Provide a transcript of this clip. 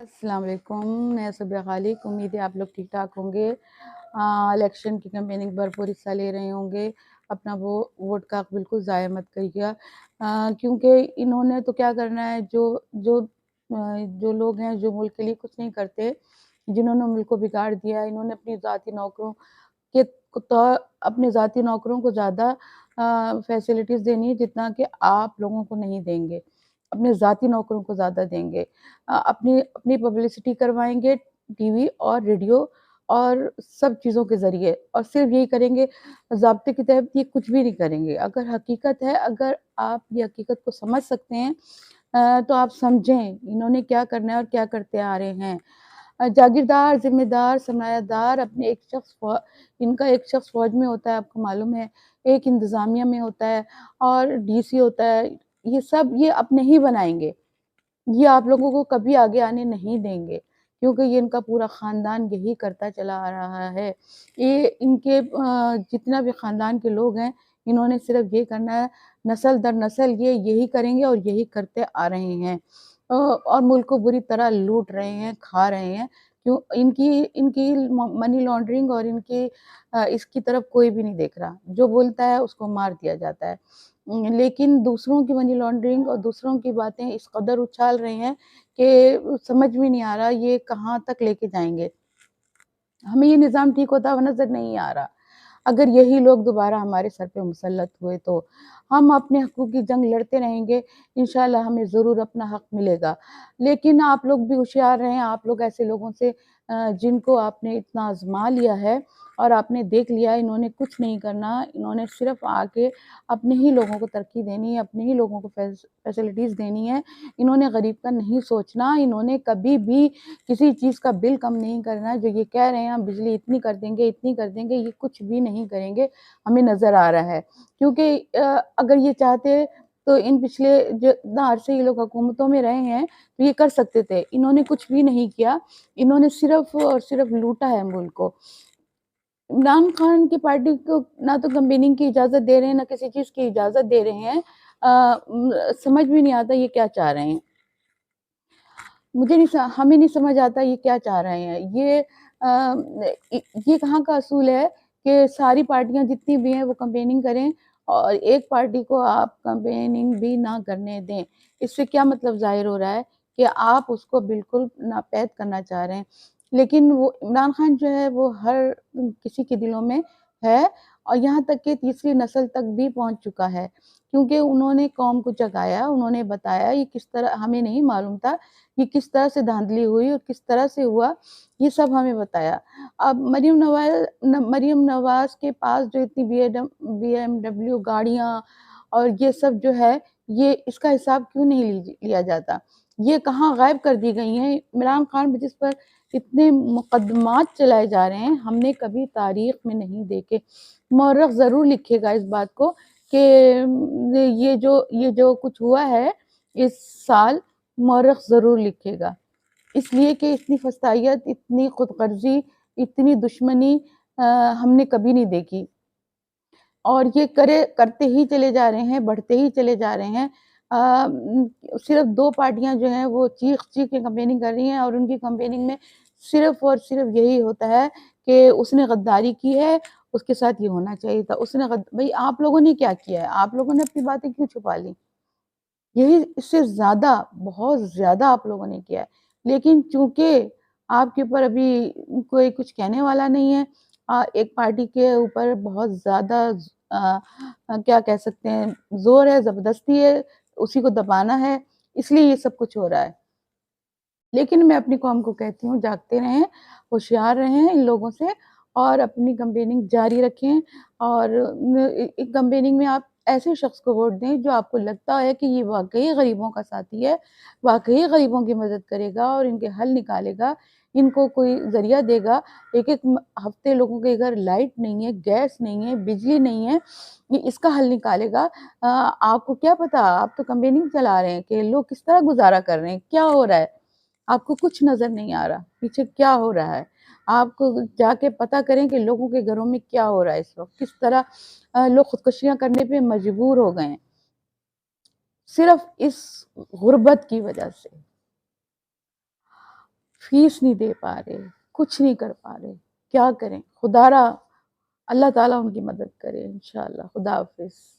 السلام علیکم، میں صبیہ خالق۔ امید ہے آپ لوگ ٹھیک ٹھاک ہوں گے۔ الیکشن کی کیمپیننگ بھرپور حصہ لے رہے ہوں گے۔ اپنا وہ ووٹ کا حق بالکل ضائع مت کریے گا، کیونکہ انہوں نے تو کیا کرنا ہے، جو لوگ ہیں جو ملک کے لیے کچھ نہیں کرتے، جنہوں نے ملک کو بگاڑ دیا، انہوں نے کے اپنے ذاتی نوکروں کو زیادہ فیسلٹیز دینی ہے جتنا کہ آپ لوگوں کو نہیں دیں گے، اپنے ذاتی نوکروں کو زیادہ دیں گے۔ اپنی پبلسٹی کروائیں گے ٹی وی اور ریڈیو اور سب چیزوں کے ذریعے، اور صرف یہی کریں گے، ضابطے کے تحت یہ کچھ بھی نہیں کریں گے۔ اگر حقیقت ہے، اگر آپ یہ حقیقت کو سمجھ سکتے ہیں تو آپ سمجھیں انہوں نے کیا کرنا ہے اور کیا کرتے آ رہے ہیں۔ جاگیردار، ذمہ دار، سرمایہ دار اپنے ان کا ایک شخص فوج میں ہوتا ہے، آپ کو معلوم ہے، ایک انتظامیہ میں ہوتا ہے اور ڈی سی ہوتا ہے۔ یہ سب یہ اپنے ہی بنائیں گے، یہ آپ لوگوں کو کبھی آگے آنے نہیں دیں گے، کیونکہ یہ ان کا پورا خاندان یہی کرتا چلا آ رہا ہے۔ یہ ان کے جتنا بھی خاندان کے لوگ ہیں، انہوں نے صرف یہ کرنا ہے، نسل در نسل یہ یہی کریں گے اور یہی کرتے آ رہے ہیں، اور ملک کو بری طرح لوٹ رہے ہیں، کھا رہے ہیں۔ کیوں ان کی منی لانڈرنگ اور ان کی اس کی طرف کوئی بھی نہیں دیکھ رہا، جو بولتا ہے اس کو مار دیا جاتا ہے۔ لیکن دوسروں کی منی لانڈرنگ اور دوسروں کی باتیں اس قدر اچھال رہے ہیں کہ سمجھ بھی نہیں آ رہا یہ کہاں تک لے کے جائیں گے۔ ہمیں یہ نظام ٹھیک ہوتا ہوا نظر نہیں آ رہا۔ اگر یہی لوگ دوبارہ ہمارے سر پہ مسلط ہوئے تو ہم اپنے حقوق کی جنگ لڑتے رہیں گے، انشاءاللہ ہمیں ضرور اپنا حق ملے گا۔ لیکن آپ لوگ بھی ہوشیار رہیں، آپ لوگ ایسے لوگوں سے جن کو آپ نے اتنا آزما لیا ہے اور آپ نے دیکھ لیا انہوں نے کچھ نہیں کرنا، انہوں نے صرف آ کے اپنے ہی لوگوں کو ترقی دینی ہے، اپنے ہی لوگوں کو فیسلٹیز دینی ہے۔ انہوں نے غریب کا نہیں سوچنا، انہوں نے کبھی بھی کسی چیز کا بل کم نہیں کرنا۔ جو یہ کہہ رہے ہیں ہم بجلی اتنی کر دیں گے، اتنی کر دیں گے، یہ کچھ بھی نہیں کریں گے، ہمیں نظر آ رہا ہے۔ کیونکہ اگر یہ چاہتے تو ان پچھلے جتنا عرصے یہ لوگ حکومتوں میں رہے ہیں تو یہ کر سکتے تھے، انہوں نے کچھ بھی نہیں کیا، انہوں نے صرف اور صرف لوٹا ہے ملک کو۔ عمران خان کی پارٹی کو نہ تو کمپیننگ کی اجازت دے رہے ہیں، نہ کسی چیز کی اجازت دے رہے ہیں، سمجھ بھی نہیں آتا یہ کیا چاہ رہے ہیں۔ ہمیں نہیں سمجھ آتا یہ کیا چاہ رہے ہیں۔ یہ کہاں کا اصول ہے کہ ساری پارٹیاں جتنی بھی ہیں وہ کمپیننگ کریں اور ایک پارٹی کو آپ کمپیننگ بھی نہ کرنے دیں؟ اس سے کیا مطلب ظاہر ہو رہا ہے کہ آپ اس کو بالکل ناپید کرنا چاہ رہے ہیں۔ لیکن وہ عمران خان جو ہے وہ ہر کسی کے دلوں میں ہے، اور یہاں تک کہ تیسری نسل تک بھی پہنچ چکا ہے، کیونکہ انہوں نے قوم کو جگایا، انہوں نے بتایا یہ کس طرح، ہمیں نہیں معلوم تھا یہ کس طرح سے دھاندلی ہوئی اور کس طرح سے ہوا، یہ سب ہمیں بتایا۔ اب مریم نواز کے پاس جو اتنی بی ایم ڈبلیو گاڑیاں اور یہ سب جو ہے، یہ اس کا حساب کیوں نہیں لیا جاتا؟ یہ کہاں غائب کر دی گئی ہیں؟ عمران خان جس پر اتنے مقدمات چلائے جا رہے ہیں، ہم نے کبھی تاریخ میں نہیں دیکھے۔ مورخ ضرور لکھے گا اس بات کو کہ یہ جو کچھ ہوا ہے اس سال، مورخ ضرور لکھے گا، اس لیے کہ اتنی فسطائیت، اتنی خود غرضی، اتنی دشمنی ہم نے کبھی نہیں دیکھی، اور یہ کرتے ہی چلے جا رہے ہیں، بڑھتے ہی چلے جا رہے ہیں۔ صرف دو پارٹیاں جو ہیں وہ چیخ چیخ کے کمپیننگ کر رہی ہیں، اور ان کی کمپیننگ میں صرف اور صرف یہی ہوتا ہے کہ اس نے غداری کی ہے، اس کے ساتھ یہ ہونا چاہیے تھا، بھئی آپ لوگوں نے کیا کیا ہے؟ آپ لوگوں نے اپنی باتیں کیوں چھپا لی؟ یہی اس سے زیادہ، بہت زیادہ آپ لوگوں نے کیا ہے، لیکن چونکہ آپ کے اوپر ابھی کوئی کچھ کہنے والا نہیں ہے، ایک پارٹی کے اوپر بہت زیادہ کیا کہہ سکتے ہیں، زور ہے، زبردستی ہے، اسی کو دبانا ہے، اس لیے یہ سب کچھ ہو رہا ہے۔ لیکن میں اپنی قوم کو کہتی ہوں جاگتے رہیں، ہوشیار رہیں ان لوگوں سے، اور اپنی کمپیننگ جاری رکھیں، اور کمپیننگ میں آپ ایسے شخص کو ووٹ دیں جو آپ کو لگتا ہے کہ یہ واقعی غریبوں کا ساتھی ہے، واقعی غریبوں کی مدد کرے گا اور ان کے حل نکالے گا، ان کو کوئی ذریعہ دے گا۔ ایک ہفتے لوگوں کے گھر لائٹ نہیں ہے، گیس نہیں ہے، بجلی نہیں ہے، یہ اس کا حل نکالے گا۔ آپ کو کیا پتا؟ آپ تو کمپیننگ چلا رہے ہیں کہ لوگ کس طرح گزارا کر رہے ہیں، کیا ہو رہا ہے، آپ کو کچھ نظر نہیں آ رہا پیچھے کیا ہو رہا ہے۔ آپ کو جا کے پتہ کریں کہ لوگوں کے گھروں میں کیا ہو رہا ہے اس وقت، کس طرح لوگ خودکشیاں کرنے پہ مجبور ہو گئے ہیں، صرف اس غربت کی وجہ سے۔ فیس نہیں دے پا رہے، کچھ نہیں کر پا رہے، کیا کریں؟ خدا را اللہ تعالیٰ ان کی مدد کرے انشاءاللہ۔ خدا حافظ۔